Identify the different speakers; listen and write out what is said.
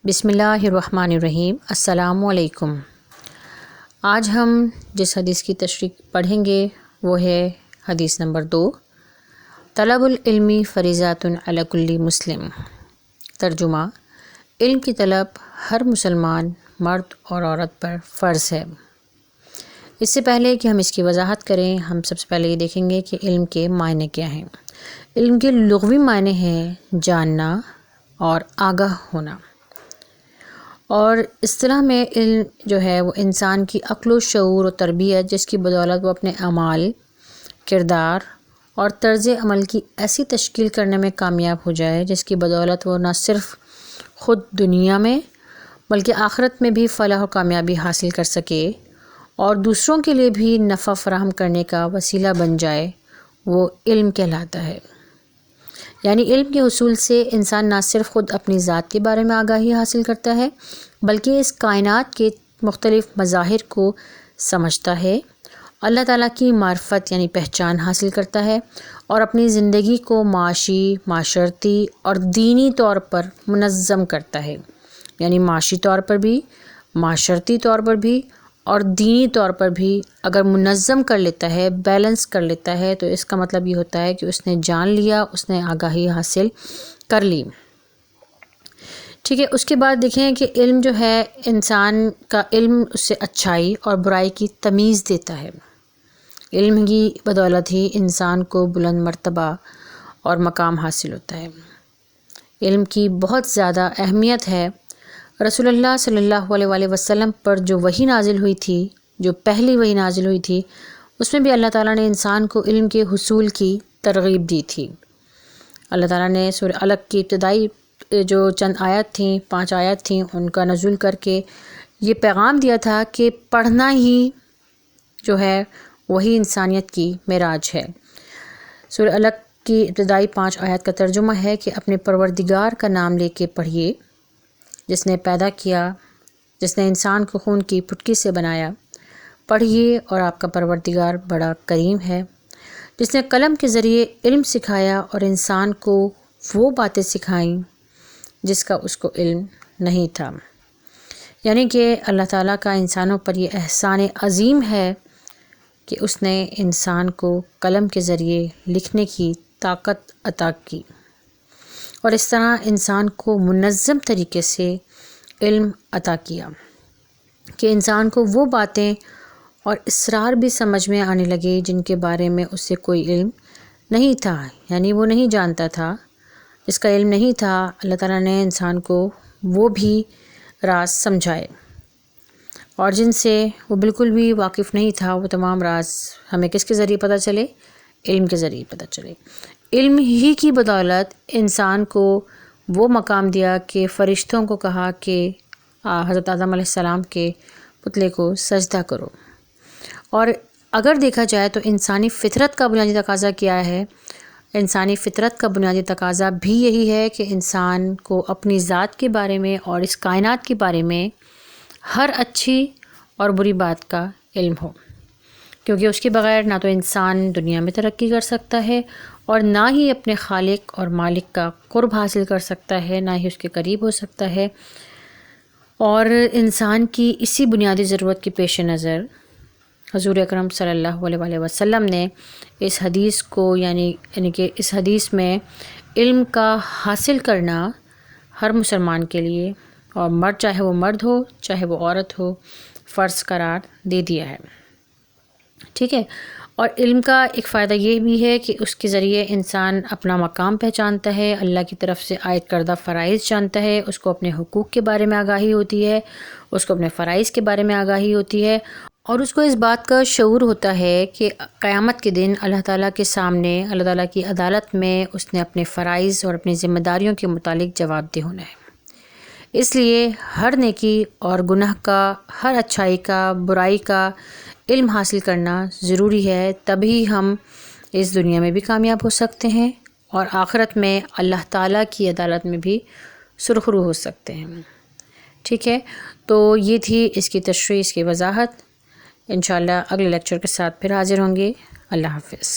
Speaker 1: بسم اللہ الرحمن الرحیم۔ السلام علیکم۔ آج ہم جس حدیث کی تشریح پڑھیں گے وہ ہے حدیث نمبر 2، طلب العلم فریضۃ علی کل مسلم۔ ترجمہ: علم کی طلب ہر مسلمان مرد اور عورت پر فرض ہے۔ اس سے پہلے کہ ہم اس کی وضاحت کریں، ہم سب سے پہلے یہ دیکھیں گے کہ علم کے معنی کیا ہیں۔ علم کے لغوی معنی ہیں جاننا اور آگاہ ہونا، اور اصطلاح میں علم جو ہے وہ انسان کی عقل و شعور و تربیت، جس کی بدولت وہ اپنے اعمال، کردار اور طرز عمل کی ایسی تشکیل کرنے میں کامیاب ہو جائے جس کی بدولت وہ نہ صرف خود دنیا میں بلکہ آخرت میں بھی فلاح و کامیابی حاصل کر سکے اور دوسروں کے لیے بھی نفع فراہم کرنے کا وسیلہ بن جائے، وہ علم کہلاتا ہے۔ یعنی علم کے حصول سے انسان نہ صرف خود اپنی ذات کے بارے میں آگاہی حاصل کرتا ہے بلکہ اس کائنات کے مختلف مظاہر کو سمجھتا ہے، اللہ تعالیٰ کی معرفت یعنی پہچان حاصل کرتا ہے اور اپنی زندگی کو معاشی، معاشرتی اور دینی طور پر منظم کرتا ہے۔ یعنی معاشی طور پر بھی، معاشرتی طور پر بھی اور دینی طور پر بھی اگر منظم کر لیتا ہے، بیلنس کر لیتا ہے، تو اس کا مطلب یہ ہوتا ہے کہ اس نے جان لیا، اس نے آگاہی حاصل کر لی۔ ٹھیک ہے، اس کے بعد دیکھیں کہ علم جو ہے، انسان کا علم اس سے اچھائی اور برائی کی تمیز دیتا ہے۔ علم کی بدولت ہی انسان کو بلند مرتبہ اور مقام حاصل ہوتا ہے۔ علم کی بہت زیادہ اہمیت ہے۔ رسول اللہ صلی اللہ علیہ وآلہ وسلم پر جو وحی نازل ہوئی تھی، جو پہلی وحی نازل ہوئی تھی، اس میں بھی اللہ تعالیٰ نے انسان کو علم کے حصول کی ترغیب دی تھی۔ اللہ تعالیٰ نے سورہ علق کی ابتدائی جو چند آیات تھیں، 5 آیات تھیں، ان کا نزول کر کے یہ پیغام دیا تھا کہ پڑھنا ہی جو ہے وہی انسانیت کی معراج ہے۔ سورہ علق کی ابتدائی 5 آیات کا ترجمہ ہے کہ اپنے پروردگار کا نام لے کے پڑھیے، جس نے پیدا کیا، جس نے انسان کو خون کی پھٹکی سے بنایا۔ پڑھیے اور آپ کا پروردگار بڑا کریم ہے، جس نے قلم کے ذریعے علم سکھایا اور انسان کو وہ باتیں سکھائیں جس کا اس کو علم نہیں تھا۔ یعنی کہ اللہ تعالیٰ کا انسانوں پر یہ احسان عظیم ہے کہ اس نے انسان کو قلم کے ذریعے لکھنے کی طاقت عطا کی اور اس طرح انسان کو منظم طریقے سے علم عطا کیا کہ انسان کو وہ باتیں اور اسرار بھی سمجھ میں آنے لگے جن کے بارے میں اس سے کوئی علم نہیں تھا، یعنی وہ نہیں جانتا تھا، جس کا علم نہیں تھا۔ اللہ تعالیٰ نے انسان کو وہ بھی راز سمجھائے، اور جن سے وہ بالکل بھی واقف نہیں تھا، وہ تمام راز ہمیں کس کے ذریعے پتہ چلے؟ علم کے ذریعے پتہ چلے۔ علم ہی کی بدولت انسان کو وہ مقام دیا کہ فرشتوں کو کہا کہ حضرت آدم علیہ السلام کے پتلے کو سجدہ کرو۔ اور اگر دیکھا جائے تو انسانی فطرت کا بنیادی تقاضا کیا ہے؟ انسانی فطرت کا بنیادی تقاضا بھی یہی ہے کہ انسان کو اپنی ذات کے بارے میں اور اس کائنات کے بارے میں ہر اچھی اور بری بات کا علم ہو، کیونکہ اس کے بغیر نہ تو انسان دنیا میں ترقی کر سکتا ہے اور نہ ہی اپنے خالق اور مالک کا قرب حاصل کر سکتا ہے، نہ ہی اس کے قریب ہو سکتا ہے۔ اور انسان کی اسی بنیادی ضرورت کے پیش نظر حضور اکرم صلی اللہ علیہ وآلہ وسلم نے اس حدیث کو یعنی کہ اس حدیث میں علم کا حاصل کرنا ہر مسلمان کے لیے، اور مرد چاہے وہ مرد ہو چاہے وہ عورت ہو، فرض قرار دے دیا ہے۔ ٹھیک ہے، اور علم کا ایک فائدہ یہ بھی ہے کہ اس کے ذریعے انسان اپنا مقام پہچانتا ہے، اللہ کی طرف سے عائد کردہ فرائض جانتا ہے، اس کو اپنے حقوق کے بارے میں آگاہی ہوتی ہے، اس کو اپنے فرائض کے بارے میں آگاہی ہوتی ہے، اور اس کو اس بات کا شعور ہوتا ہے کہ قیامت کے دن اللہ تعالیٰ کے سامنے، اللہ تعالیٰ کی عدالت میں اس نے اپنے فرائض اور اپنی ذمہ داریوں کے متعلق جواب دہ ہونا ہے۔ اس لیے ہر نیکی اور گناہ کا، ہر اچھائی کا، برائی کا علم حاصل کرنا ضروری ہے، تبھی ہم اس دنیا میں بھی کامیاب ہو سکتے ہیں اور آخرت میں اللہ تعالیٰ کی عدالت میں بھی سرخرو ہو سکتے ہیں۔ ٹھیک ہے، تو یہ تھی اس کی تشریح، اس کی وضاحت۔ انشاءاللہ اگلے لیکچر کے ساتھ پھر حاضر ہوں گے۔ اللہ حافظ۔